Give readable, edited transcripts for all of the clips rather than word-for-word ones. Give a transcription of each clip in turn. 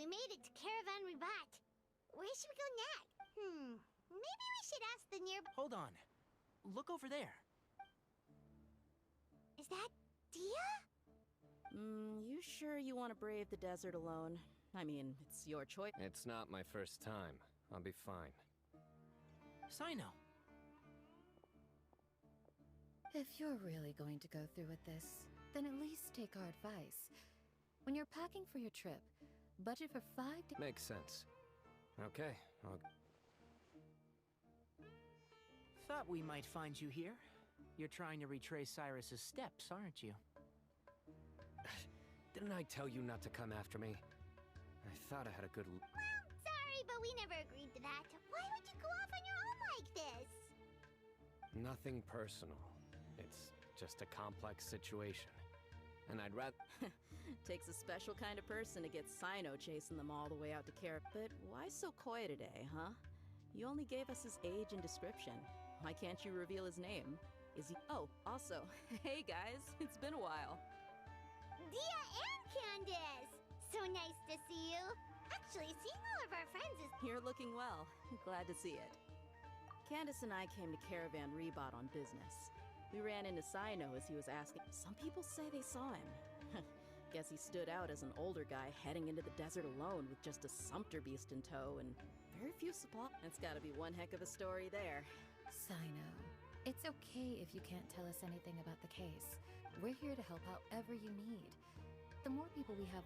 we made it to Caravan Ribat. Where should we go next? Maybe we should ask the nearby... Hold on. Look over there. Is that Dia? You sure you want to brave the desert alone? I mean, it's your choice. It's not my first time. I'll be fine. Cyno. If you're really going to go through with this, then at least take our advice. When you're packing for your trip, budget for 5 days. Makes sense. Okay, I'll... Thought we might find you here. You're trying to retrace Cyrus's steps, aren't you? Didn't I tell you not to come after me? I thought I had a good... Well, sorry, but we never agreed to that. Why would you go off on your own like this? Nothing personal. It's just a complex situation. And I'd rather... Takes a special kind of person to get Cyno chasing them all the way out to Care. But why so coy today, huh? You only gave us his age and description. Why can't you reveal his name? Is he... Oh, also, hey guys, it's been a while. Dia and Candace! So nice to see you. Actually, seeing all of our friends is... You're looking well. Glad to see it. Candace and I came to Caravan Ribat on business. We ran into Cyno as he was asking. Some people say they saw him. Guess he stood out as an older guy heading into the desert alone with just a sumpter beast in tow and very few supplies. That's gotta be one heck of a story there. Cyno, it's okay if you can't tell us anything about the case. We're here to help however you need. The more people we have...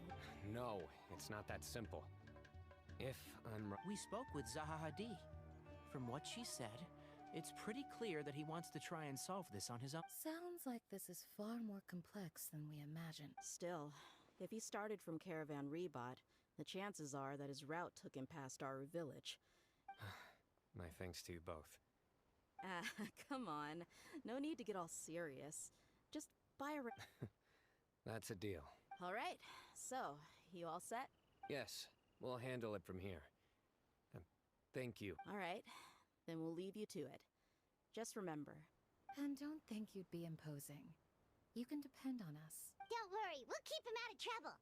No, it's not that simple. If I'm... We spoke with Zaha Hadid. From what she said, it's pretty clear that he wants to try and solve this on his own. Sounds like this is far more complex than we imagined. Still, if he started from Caravan Ribat, the chances are that his route took him past our village. My thanks to you both. Ah, come on. No need to get all serious. Just buy a... That's a deal. All right, so, you all set? Yes, we'll handle it from here. Thank you. All right, then we'll leave you to it. Just remember. And don't think you'd be imposing. You can depend on us. Don't worry, we'll keep him out of trouble.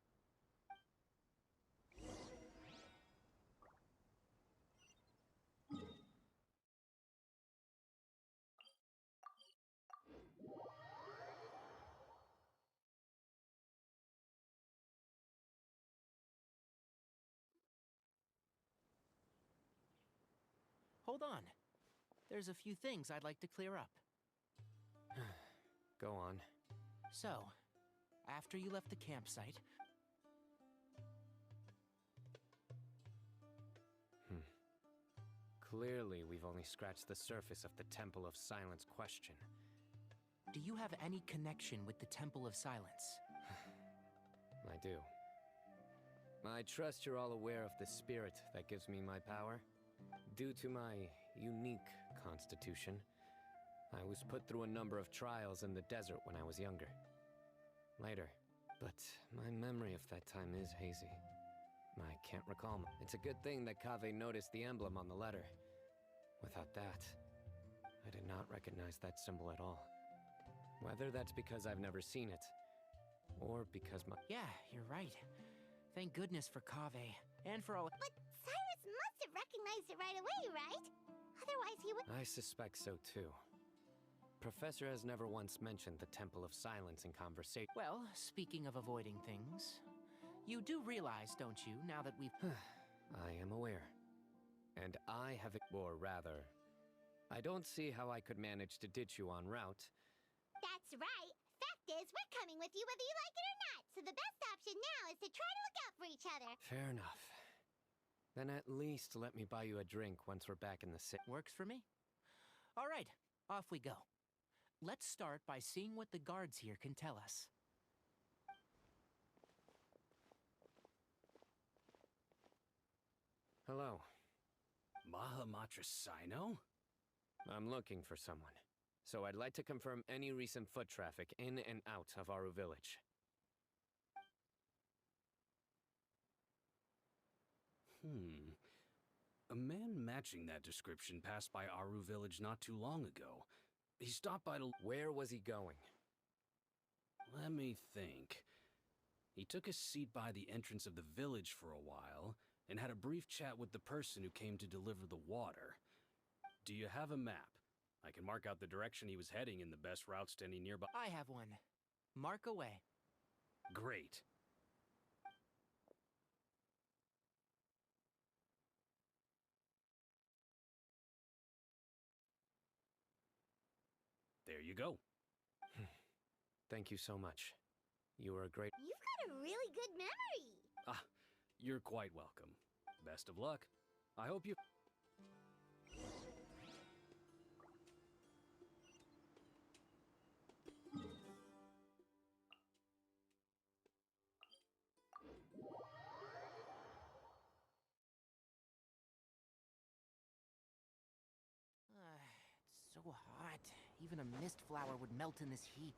Hold on. There's a few things I'd like to clear up. Go on. So, after you left the campsite... Clearly, we've only scratched the surface of the Temple of Silence question. Do you have any connection with the Temple of Silence? I do. I trust you're all aware of the spirit that gives me my power. Due to my unique constitution, I was put through a number of trials in the desert when I was younger. Later. But my memory of that time is hazy. I can't recall. It's a good thing that Kaveh noticed the emblem on the letter. Without that, I did not recognize that symbol at all. Whether that's because I've never seen it, or because my... Yeah, you're right. Thank goodness for Kaveh, and for all... But Cyrus must have recognized it right away, right? Otherwise he would... I suspect so too. Professor has never once mentioned the Temple of Silence in conversation. Well, speaking of avoiding things, you do realize, don't you, now that we've... I am aware. And I have... Or rather, I don't see how I could manage to ditch you en route. That's right. Fact is, we're coming with you whether you like it or not. So the best option now is to try to look out for each other. Fair enough. Then at least let me buy you a drink once we're back in the city. Works for me. All right, off we go. Let's start by seeing what the guards here can tell us. Hello. Mahamatra Cyno? I'm looking for someone. So I'd like to confirm any recent foot traffic in and out of Aru village. A man matching that description passed by Aru village not too long ago. He stopped by to... Where was he going? Let me think. He took a seat by the entrance of the village for a while and had a brief chat with the person who came to deliver the water. Do you have a map? I can mark out the direction he was heading and the best routes to any nearby. I have one. Mark away. Great. There you go. Thank you so much. You were a great... You've got a really good memory. Ah, you're quite welcome. Best of luck. I hope you... It's so hot. Even a mist flower would melt in this heat.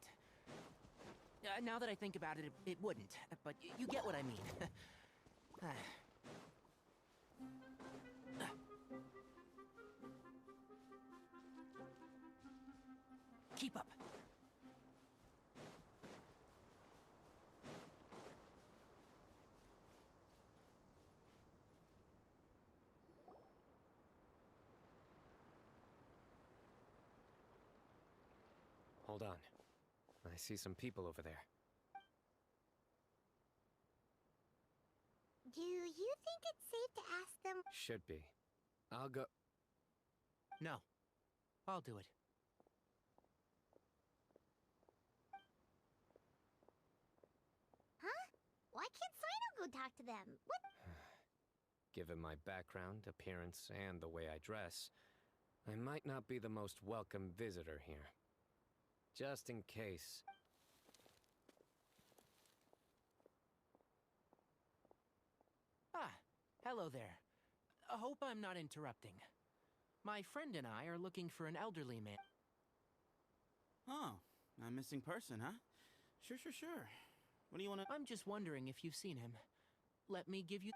Now that I think about it, it wouldn't. But you get what I mean. Keep up. Hold on. I see some people over there. Do you think it's safe to ask them? Should be. I'll go... No. I'll do it. Huh? Why can't Cyno go talk to them? What? Given my background, appearance, and the way I dress, I might not be the most welcome visitor here. Just in case... Ah, hello there. I hope I'm not interrupting. My friend and I are looking for an elderly man. Oh, a missing person, huh? Sure. What do you want to... I'm just wondering if you've seen him. Let me give you...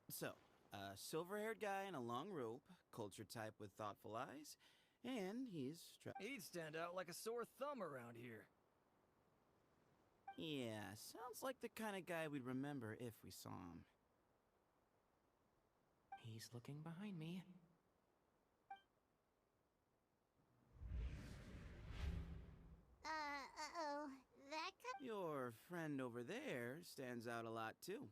So, a silver-haired guy in a long robe, culture type with thoughtful eyes, and he's... He'd stand out like a sore thumb around here. Yeah, sounds like the kind of guy we'd remember if we saw him. He's looking behind me. Uh-oh. That guy... Your friend over there stands out a lot, too.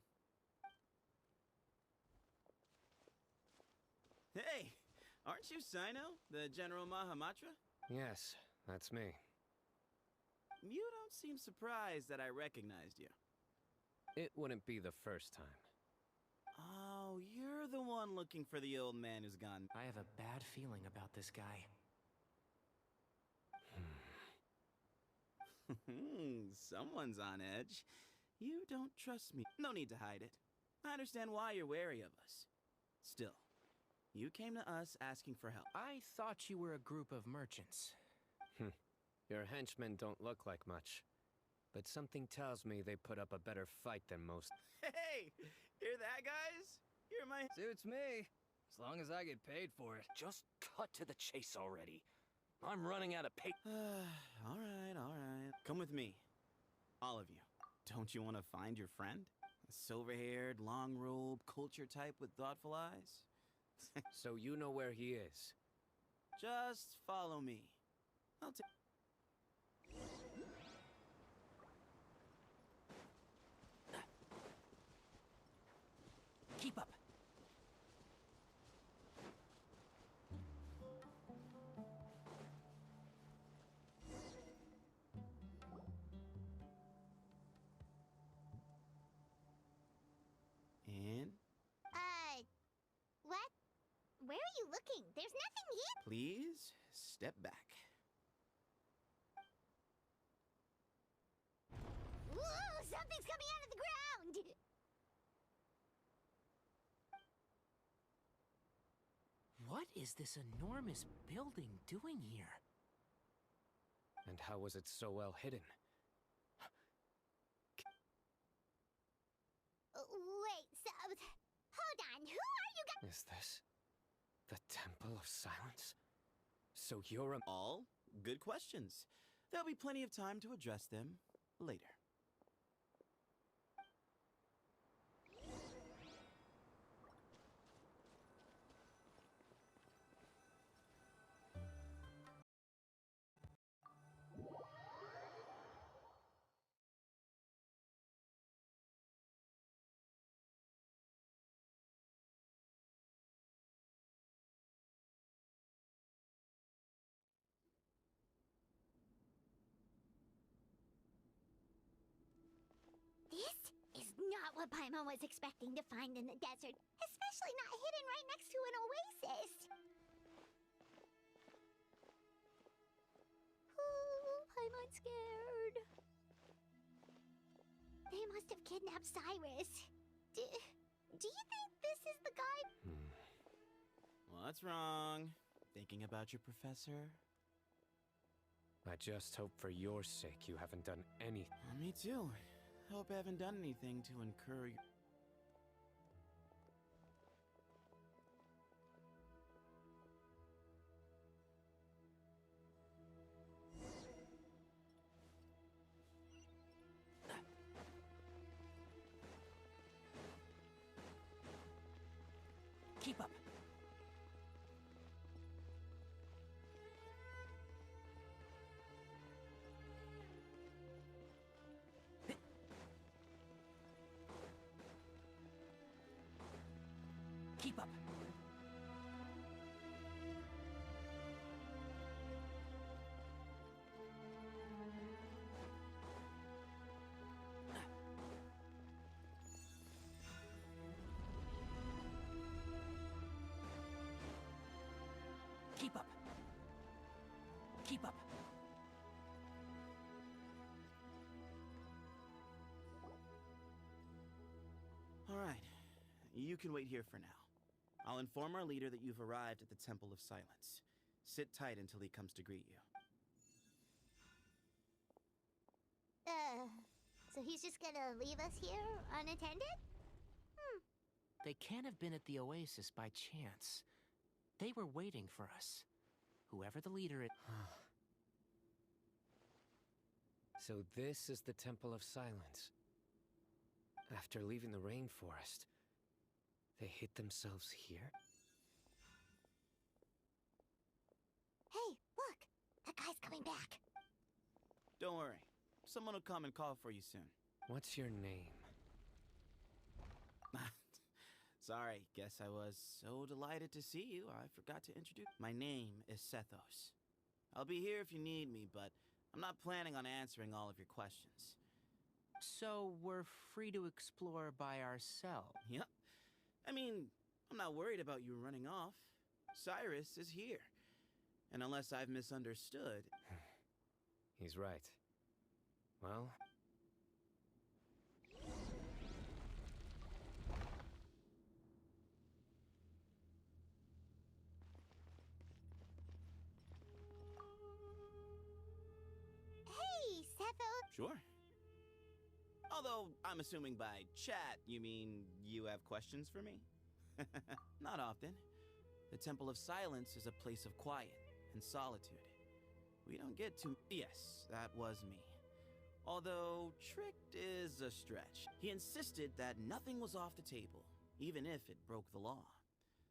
Hey! Aren't you Cyno, the General Mahamatra? Yes, that's me. You don't seem surprised that I recognized you. It wouldn't be the first time. Oh, you're the one looking for the old man who's gone. I have a bad feeling about this guy. Someone's on edge. You don't trust me. No need to hide it. I understand why you're wary of us. Still, you came to us asking for help. I thought you were a group of merchants. Your henchmen don't look like much. But something tells me they put up a better fight than most. Hey! Hear that, guys? You're my... Suits me, as long as I get paid for it. Just cut to the chase already. I'm running out of pay... all right. Come with me. All of you. Don't you want to find your friend? A silver-haired, long-robe, culture type with thoughtful eyes? So you know where he is? Just follow me. I'll take... Keep up. And... What? Where are you looking? There's nothing here. please, step back. Whoa! Something's coming out of the ground! What is this enormous building doing here? And how was it so well hidden? Wait, so... Hold on, who are you guys? Is this the Temple of Silence? So you're a... All good questions. There'll be plenty of time to address them later. This is not what Paimon was expecting to find in the desert, especially not hidden right next to an oasis. Oh, Paimon's scared. They must have kidnapped Cyrus. Do you think this is the guy? What's wrong? Thinking about your professor? I just hope for your sake you haven't done anything. Me too. Hope I haven't done anything to incur your... Keep up. Keep up. Keep up. Keep up. All right. You can wait here for now. I'll inform our leader that you've arrived at the Temple of Silence. Sit tight until he comes to greet you. So he's just gonna leave us here unattended? They can't have been at the oasis by chance. They were waiting for us. Whoever the leader is... So this is the Temple of Silence. After leaving the rainforest, they hid themselves here? Hey, look! That guy's coming back. Don't worry. Someone will come and call for you soon. What's your name? Sorry, guess I was so delighted to see you, I forgot to introduce... My name is Sethos. I'll be here if you need me, but I'm not planning on answering all of your questions. So we're free to explore by ourselves. Yep. I mean, I'm not worried about you running off. Cyrus is here. And unless I've misunderstood... He's right. Well... Hey, Sethos! Sure. Although, I'm assuming by chat, you mean you have questions for me? Not often. The Temple of Silence is a place of quiet and solitude. We don't get to... Yes, that was me. Although, tricked is a stretch. He insisted that nothing was off the table, even if it broke the law.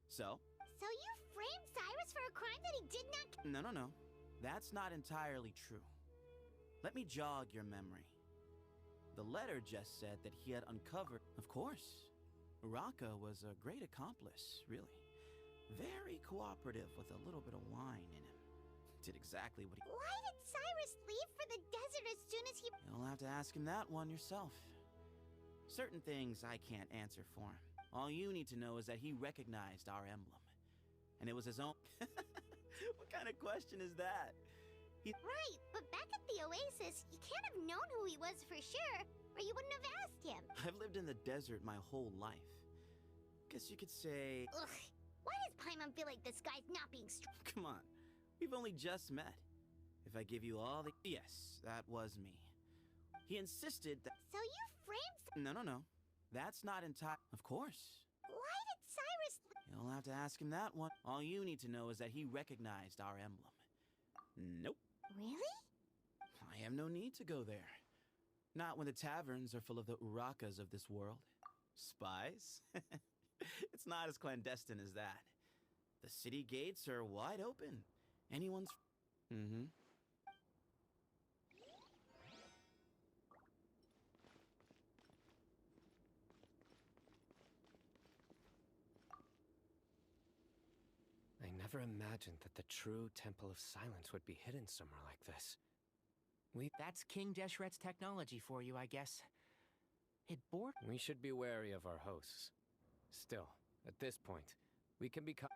So? So you framed Cyrus for a crime that he did not... No. That's not entirely true. Let me jog your memory. The letter just said that he had uncovered... Of course. Uraka was a great accomplice, really. Very cooperative with a little bit of wine in him. Did exactly what he... Why did Cyrus leave for the desert as soon as he... You'll have to ask him that one yourself. Certain things I can't answer for him. All you need to know is that he recognized our emblem. And it was his own... What kind of question is that? Right, but back at the oasis, you can't have known who he was for sure, or you wouldn't have asked him. I've lived in the desert my whole life. Guess you could say... Ugh, why does Paimon feel like this guy's not being Come on, we've only just met. If I give you all the... Yes, that was me. He insisted that... So you framed... No. That's not entire... Of course. Why did Cyrus... You'll have to ask him that one. All you need to know is that he recognized our emblem. Nope. have no need to go there. Not when the taverns are full of the urakas of this world. Spies? It's not as clandestine as that. The city gates are wide open. Anyone's... Mm-hmm. I never imagined that the true Temple of Silence would be hidden somewhere like this. That's King Deshret's technology for you, I guess. It bored... We should be wary of our hosts. Still, at this point, we can become...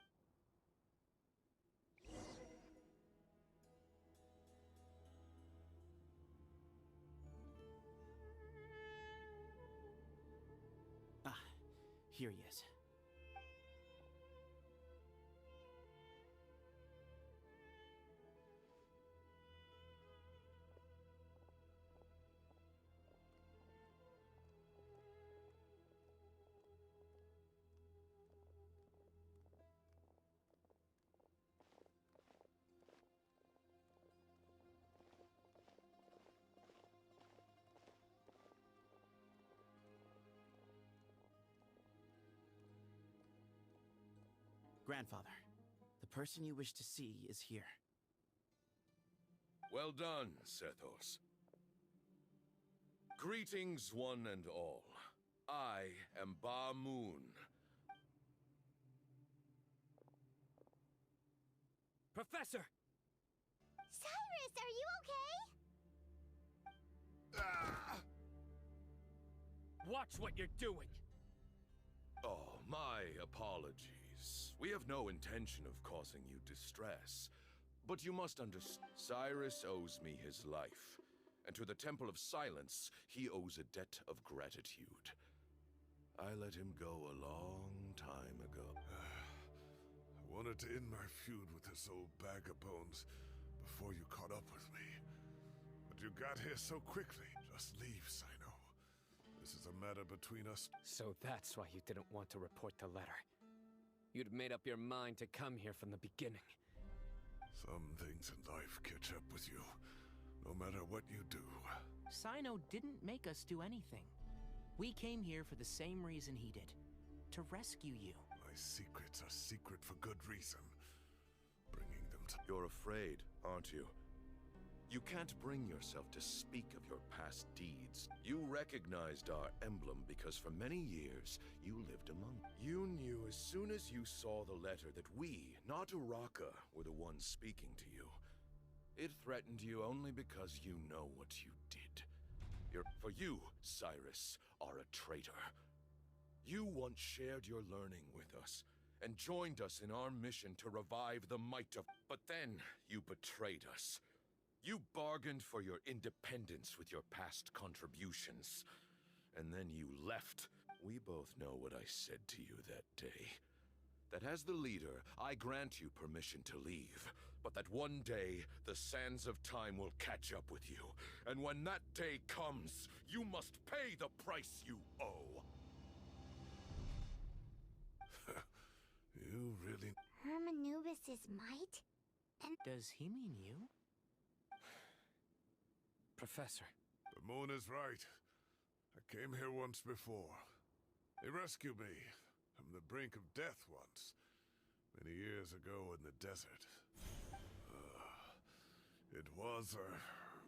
Ah, here he is. Grandfather, the person you wish to see is here. Well done, Sethos. Greetings, one and all. I am Ba Moon. Professor! Cyrus, are you okay? Ah! Watch what you're doing! Oh, my apologies. We have no intention of causing you distress. But you must understand, Cyrus owes me his life. And to the Temple of Silence, he owes a debt of gratitude. I let him go a long time ago. I wanted to end my feud with this old bag of bones before you caught up with me. But you got here so quickly. Just leave, Cyno. This is a matter between us. So that's why you didn't want to report the letter. You'd made up your mind to come here from the beginning. Some things in life catch up with you, no matter what you do. Cyno didn't make us do anything. We came here for the same reason he did. To rescue you. My secrets are secret for good reason. Bringing them to... You're afraid, aren't you? You can't bring yourself to speak of your past deeds. You recognized our emblem because for many years, you lived among... You knew as soon as you saw the letter that we, not Uraka, were the ones speaking to you. It threatened you only because you know what you did. For you, Cyrus, are a traitor. You once shared your learning with us, and joined us in our mission to revive the might of... But then, you betrayed us. You bargained for your independence with your past contributions. And then you left. We both know what I said to you that day. That as the leader, I grant you permission to leave. But that one day, the sands of time will catch up with you. And when that day comes, you must pay the price you owe. You really... Hermanubis' might? And Does he mean you? Professor. The moon is right. I came here once before. He rescued me from the brink of death once, many years ago in the desert. It was a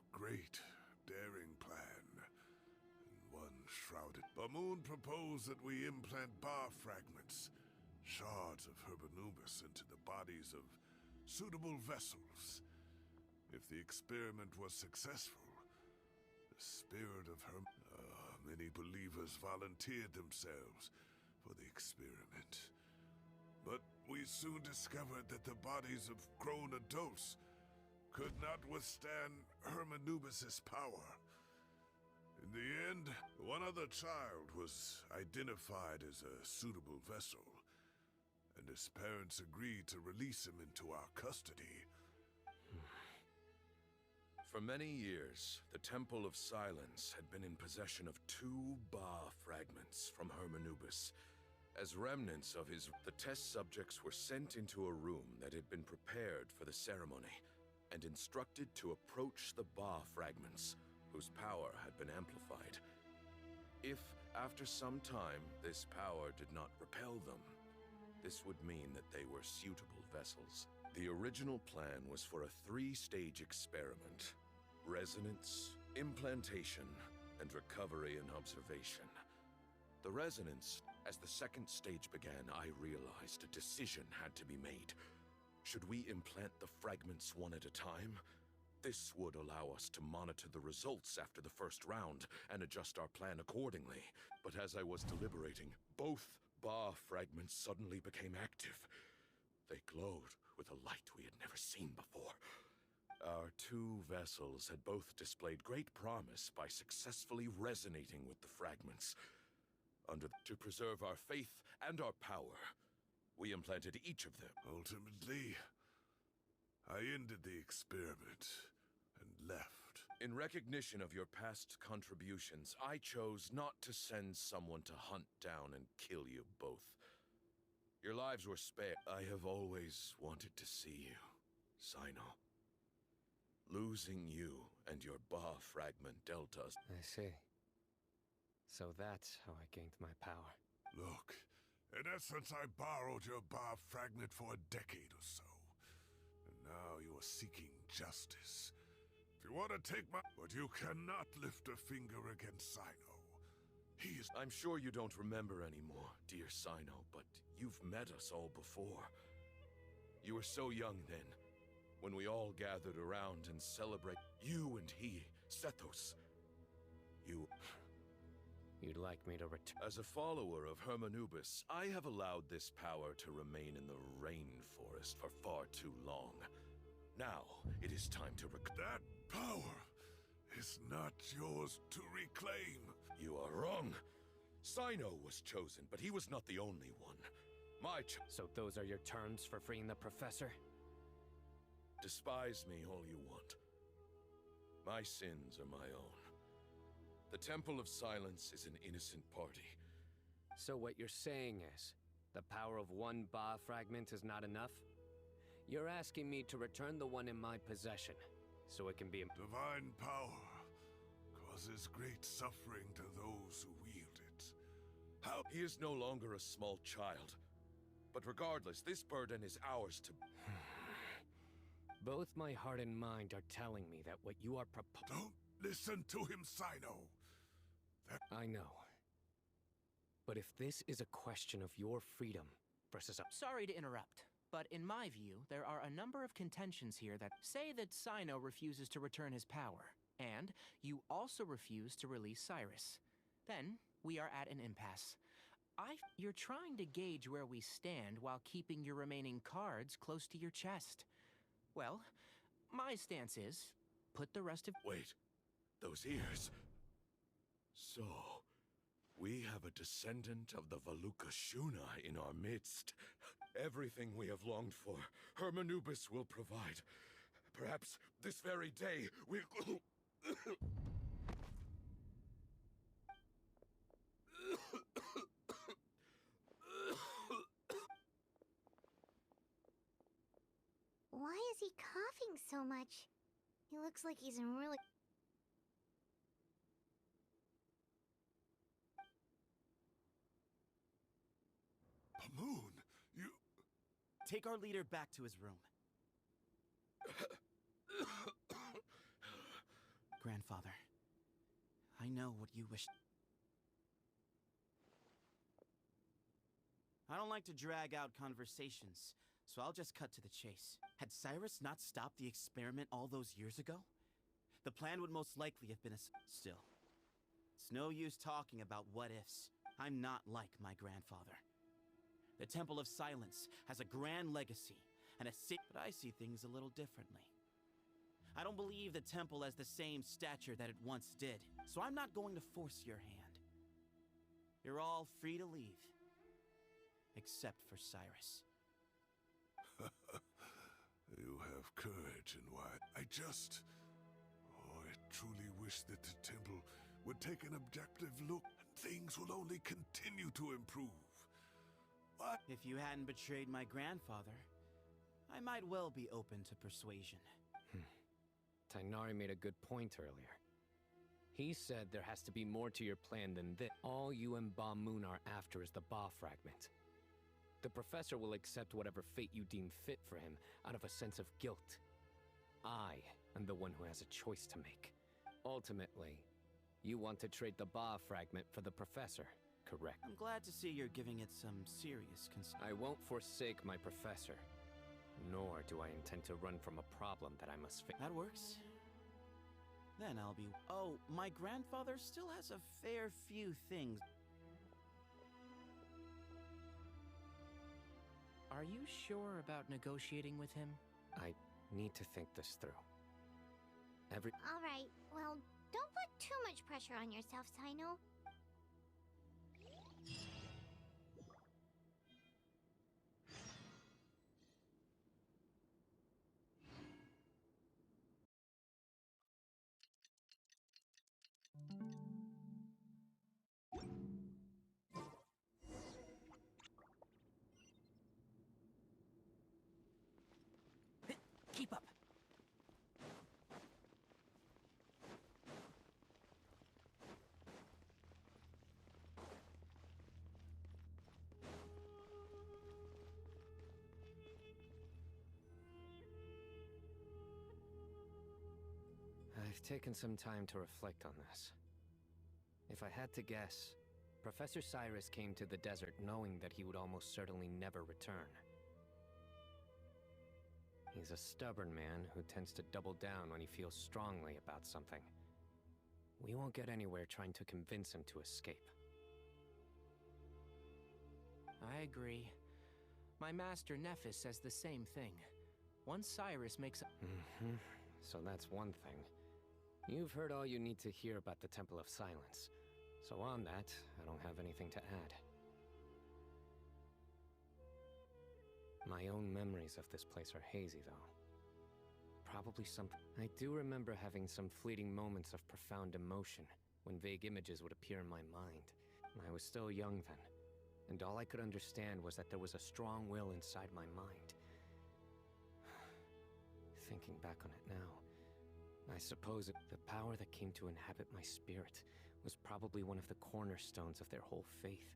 great, daring plan, and one shrouded. Bamoon proposed that we implant bar fragments, shards of Hermanubis, into the bodies of suitable vessels. If the experiment was successful, the spirit of many believers volunteered themselves for the experiment. But we soon discovered that the bodies of grown adults could not withstand Hermanubis' power. In the end, one other child was identified as a suitable vessel, and his parents agreed to release him into our custody. For many years, the Temple of Silence had been in possession of 2 Ba fragments from Hermanubis. As remnants of the test subjects were sent into a room that had been prepared for the ceremony. and instructed to approach the Ba fragments, whose power had been amplified. If, after some time, this power did not repel them, this would mean that they were suitable vessels. The original plan was for a 3-stage experiment: resonance, implantation, and recovery and observation. The resonance, as the second stage began, I realized a decision had to be made. Should we implant the fragments one at a time? This would allow us to monitor the results after the first round and adjust our plan accordingly. But as I was deliberating, both Ba fragments suddenly became active. They glowed with a light we had never seen before. Our 2 vessels had both displayed great promise by successfully resonating with the fragments. To preserve our faith and our power, we implanted each of them. Ultimately, I ended the experiment and left. In recognition of your past contributions, I chose not to send someone to hunt down and kill you both. Your lives were spared. I have always wanted to see you, Cyno. Losing you and your Ba fragment dealt us. I see. So that's how I gained my power. Look, in essence, I borrowed your Ba fragment for a decade or so. And now you are seeking justice. If you want to take my... But you cannot lift a finger against Cyno. He is... I'm sure you don't remember anymore, dear Cyno, but you've met us all before. You were so young then, when we all gathered around and celebrated. You and he, Sethos. You'd like me to return? As a follower of Hermanubis, I have allowed this power to remain in the rainforest for far too long. Now, it is time to That power is not yours to reclaim. You are wrong. Cyno was chosen, but he was not the only one. So those are your terms for freeing the professor? Despise me all you want. My sins are my own. The Temple of Silence is an innocent party. So what you're saying is, the power of 1 Ba fragment is not enough? You're asking me to return the one in my possession, so it can be... Divine power causes great suffering to those who wield it. How? He is no longer a small child. But regardless, this burden is ours to... Both my heart and mind are telling me that what you are Don't listen to him, Cyno. I know. But if this is a question of your freedom versus Sorry to interrupt, but in my view, there are a number of contentions here that say that Cyno refuses to return his power, and you also refuse to release Cyrus. Then, we are at an impasse. You're trying to gauge where we stand while keeping your remaining cards close to your chest. Well, my stance is, put the rest of... Wait, those ears... So, we have a descendant of the Valukashuna in our midst. Everything we have longed for, Hermanubis will provide. Perhaps this very day, we'll... Why is he coughing so much? He looks like he's in really... Moon, you... Take our leader back to his room. Grandfather, I know what you wish. I don't like to drag out conversations, so I'll just cut to the chase. Had Cyrus not stopped the experiment all those years ago, the plan would most likely have been Still, it's no use talking about what-ifs. I'm not like my grandfather. The Temple of Silence has a grand legacy, and but I see things a little differently. I don't believe the temple has the same stature that it once did, so I'm not going to force your hand. You're all free to leave. Except for Cyrus. You have courage and why. I truly wish that the temple would take an objective look, and things will only continue to improve. What? If you hadn't betrayed my grandfather, I might well be open to persuasion. Tainari made a good point earlier. He said there has to be more to your plan than this. All you and Ba Moon are after is the Ba fragment. The professor will accept whatever fate you deem fit for him out of a sense of guilt. I am the one who has a choice to make. Ultimately, you want to trade the Ba fragment for the professor, correct? I'm glad to see you're giving it some serious I won't forsake my professor, nor do I intend to run from a problem that I must fix. That works. Then I'll be... Oh, my grandfather still has a fair few things. Are you sure about negotiating with him? I need to think this through. All right, well, don't put too much pressure on yourself, Cyno. Keep up. I've taken some time to reflect on this. If I had to guess, Professor Cyrus came to the desert knowing that he would almost certainly never return. He's a stubborn man who tends to double down when he feels strongly about something. We won't get anywhere trying to convince him to escape. I agree. My master Nephis says the same thing. Once Cyrus makes a... So that's one thing. You've heard all you need to hear about the Temple of Silence. So on that, I don't have anything to add. My own memories of this place are hazy, though. Probably something... I do remember having some fleeting moments of profound emotion when vague images would appear in my mind. I was still young then, and all I could understand was that there was a strong will inside my mind. Thinking back on it now, I suppose the power that came to inhabit my spirit was probably one of the cornerstones of their whole faith.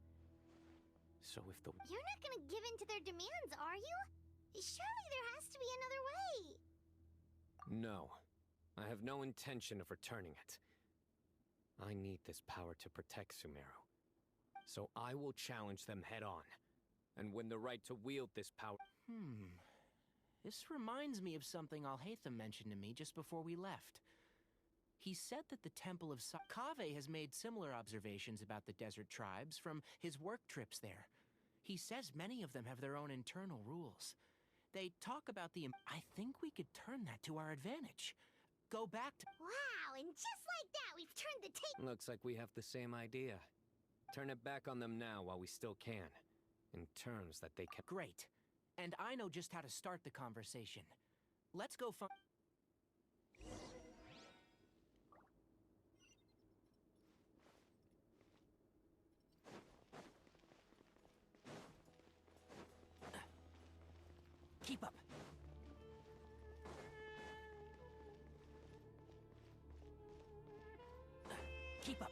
So if the... You're not gonna give in to their demands, are you? Surely there has to be another way. No. I have no intention of returning it. I need this power to protect Sumeru. So I will challenge them head on, and win the right to wield this power. This reminds me of something Alhaitham mentioned to me just before we left. He said that the Temple of Kaveh has made similar observations about the desert tribes from his work trips there. He says many of them have their own internal rules. They talk about the... I think we could turn that to our advantage. Go back to... Wow, and just like that, we've turned the tape. Looks like we have the same idea. Turn it back on them now while we still can, in terms that they can... Great. And I know just how to start the conversation. Let's go find... Keep up. Keep up.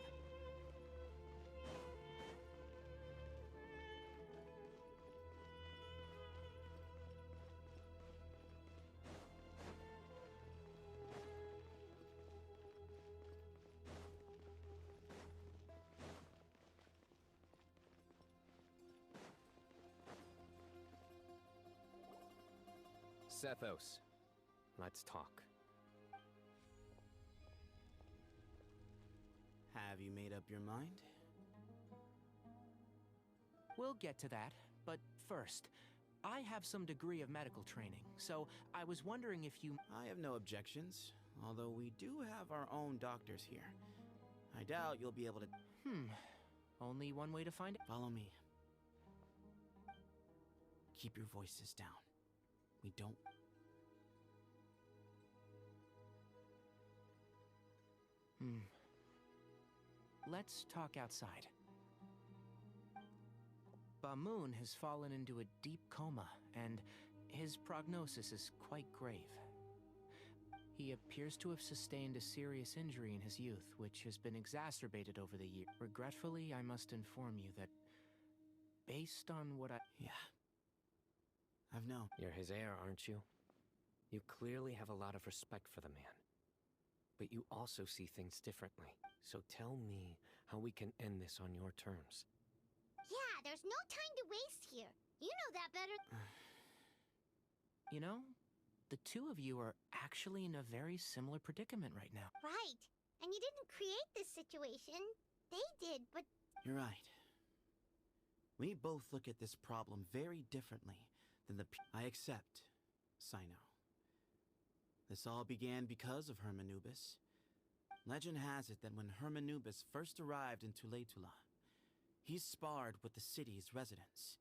Sethos, let's talk. Have you made up your mind? We'll get to that, but first, I have some degree of medical training, so I was wondering if you... I have no objections, although we do have our own doctors here. I doubt you'll be able to... Only one way to find it. Follow me. Keep your voices down. We don't... Let's talk outside. Bamoon has fallen into a deep coma, and his prognosis is quite grave. He appears to have sustained a serious injury in his youth, which has been exacerbated over the years. Regretfully, I must inform you that, based on what I... Yeah. I've known. You're his heir, aren't you? You clearly have a lot of respect for the man. But you also see things differently. So tell me how we can end this on your terms. Yeah, there's no time to waste here. You know that better. You know, the two of you are actually in a very similar predicament right now. Right. And you didn't create this situation. They did, but... You're right. We both look at this problem very differently than I accept, Cyno. This all began because of Hermanubis. Legend has it that when Hermanubis first arrived in Tuletula, he sparred with the city's residents.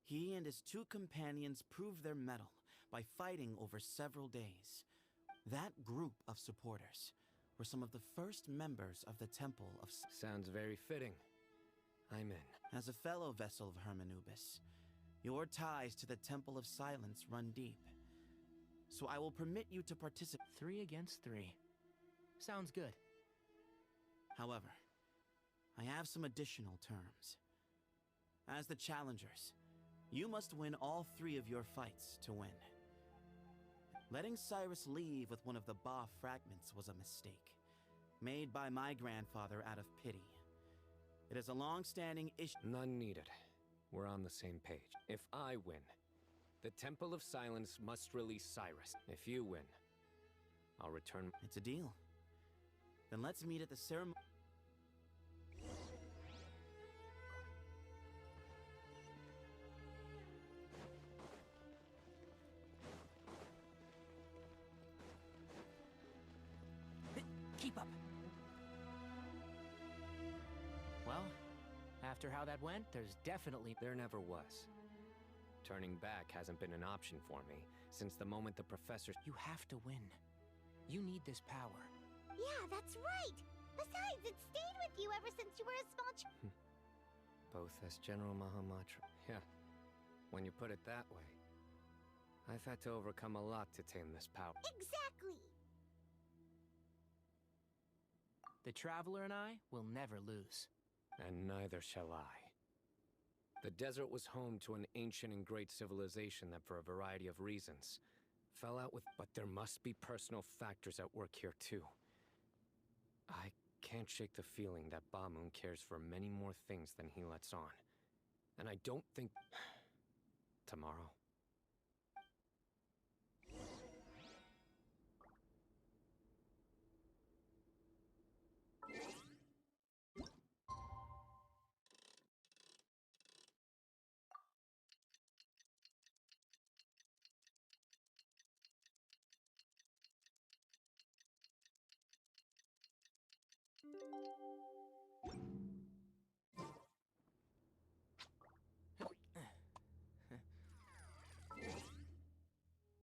He and his two companions proved their mettle by fighting over several days. That group of supporters were some of the first members of the Temple of... Sounds very fitting. I'm in. As a fellow vessel of Hermanubis, your ties to the Temple of Silence run deep. So I will permit you to participate. 3 against 3. Sounds good. However, I have some additional terms. As the challengers, you must win all 3 of your fights to win. Letting Cyrus leave with one of the Ba fragments was a mistake, made by my grandfather out of pity. It is a long-standing issue. None needed. We're on the same page. If I win, the Temple of Silence must release Cyrus. If you win, I'll return... It's a deal. Then let's meet at the ceremony. Keep up. Well, after how that went, there's definitely... There never was. Turning back hasn't been an option for me since the moment the professor... You have to win. You need this power. Yeah, that's right. Besides, it stayed with you ever since you were a small Both as General Mahamatra. Yeah, when you put it that way. I've had to overcome a lot to tame this power. Exactly. The Traveler and I will never lose. And neither shall I. The desert was home to an ancient and great civilization that, for a variety of reasons, fell out with... But there must be personal factors at work here, too. I can't shake the feeling that Ba-Moon cares for many more things than he lets on. And I don't think... Tomorrow.